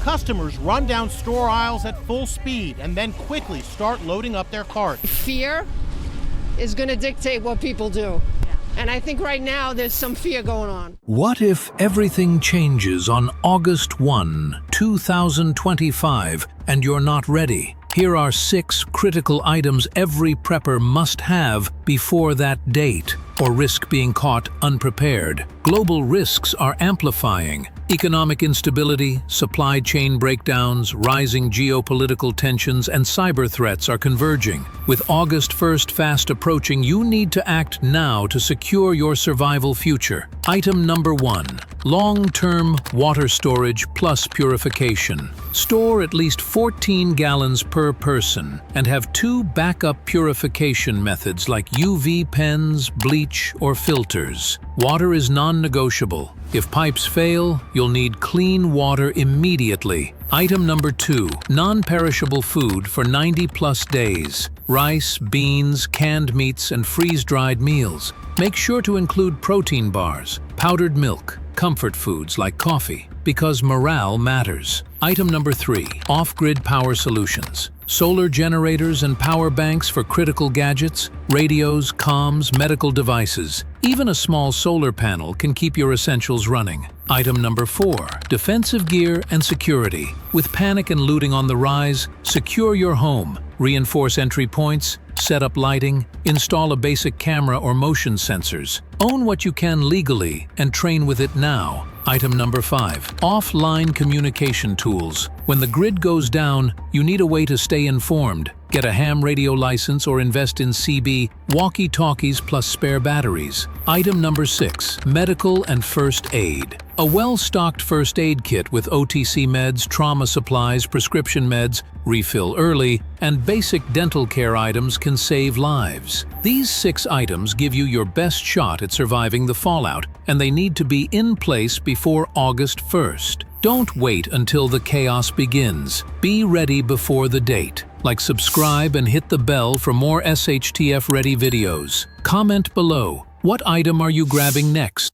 customers run down store aisles at full speed and then quickly start loading up their carts. Fear is going to dictate what people do. And I think right now there's some fear going on. What if everything changes on August 1, 2025, and you're not ready? Here are 6 critical items every prepper must have before that date, or risk being caught unprepared. Global risks are amplifying. Economic instability, supply chain breakdowns, rising geopolitical tensions, and cyber threats are converging. With August 1st fast approaching, you need to act now to secure your survival future. Item number 1. Long-term water storage plus purification. Store at least 14 gallons per person and have 2 backup purification methods like UV pens, bleach, or filters. Water is non-negotiable. If pipes fail, you'll need clean water immediately. Item number 2. Non-perishable food for 90+ days. Rice, beans, canned meats, and freeze-dried meals. Make sure to include protein bars, powdered milk, comfort foods like coffee, because morale matters. Item number 3. Off-grid power solutions. Solar generators and power banks for critical gadgets, radios, comms, medical devices. Even a small solar panel can keep your essentials running. Item number 4. Defensive gear and security. With panic and looting on the rise, secure your home. Reinforce entry points, set up lighting, install a basic camera or motion sensors. Own what you can legally and train with it now. Item number 5. Offline communication tools. When the grid goes down, you need a way to stay informed. Get a ham radio license or invest in CB, walkie-talkies plus spare batteries. Item number 6. Medical and first aid. A well-stocked first aid kit with OTC meds, trauma supplies, prescription meds, refill early, and basic dental care items can save lives. These 6 items give you your best shot at surviving the fallout, and they need to be in place before August 1st. Don't wait until the chaos begins. Be ready before the date. Like, subscribe, and hit the bell for more SHTF-ready videos. Comment below. What item are you grabbing next?